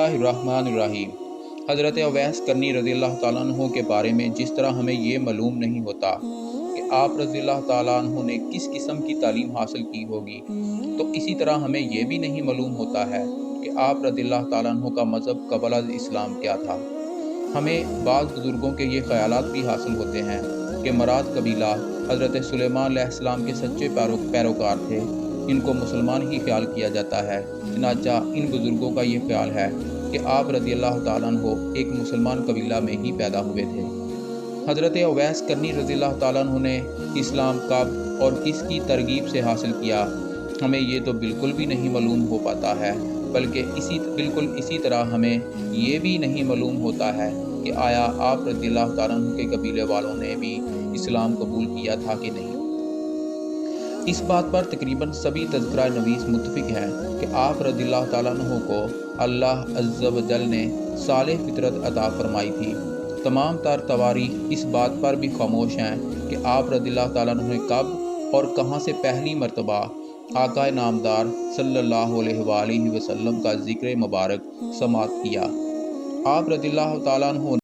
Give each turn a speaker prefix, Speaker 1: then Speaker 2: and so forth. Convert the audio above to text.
Speaker 1: बिस्मिल्लाहिर्रहमानिर्रहीम। हज़रत अवैस करनी रज़ी अल्लाह ताला अन्हु के बारे में जिस तरह हमें ये मालूम नहीं होता कि आप रज़ी अल्लाह ताला अन्हु ने किस किस्म की तालीम हासिल की होगी, तो इसी तरह हमें ये भी नहीं मालूम होता है कि आप रज़ी अल्लाह ताला अन्हु का मज़हब क़ब्ल इस्लाम क्या था। हमें बाज़ बुज़ुर्गों के ये ख़यालात भी हासिल होते हैं कि मराद कबीला हज़रत सुलेमान अलैहिस्सलाम के सच्चे पैरोकार थे, इनको मुसलमान ही ख्याल किया जाता है। चनांचा इन बुज़ुर्गों का ये ख्याल है कि आप रज़ी अल्लाह ताला अन्हु एक मुसलमान कबीला में ही पैदा हुए थे। हज़रत अवैस करनी रज़ी अल्लाह ताला अन्हु ने इस्लाम कब और किसकी तरगीब से हासिल किया, हमें ये तो बिल्कुल भी नहीं मालूम हो पाता है। बल्कि बिल्कुल इसी तरह हमें ये भी नहीं मालूम होता है कि आया आप रज़ी अल्लाह ताला अन्हु के कबीले वालों ने भी इस्लाम कबूल किया था कि नहीं। इस बात पर तकरीबन सभी तज़किरा नवीस मुत्तफ़िक हैं कि आप रज़ी अल्लाह ताला अन्हु को अल्लाह अज़्ज़ा व जल ने सालेह फितरत अता फरमाई थी। तमाम तर तवारीख़ इस बात पर भी खामोश हैं कि आप रज़ी अल्लाह ताला अन्हु ने कब और कहाँ से पहली मरतबा आका नामदार सल्लल्लाहु अलैहि वसल्लम का ज़िक्र मुबारक समाअत किया। आप रज़ी अल्लाह ताला अन्हु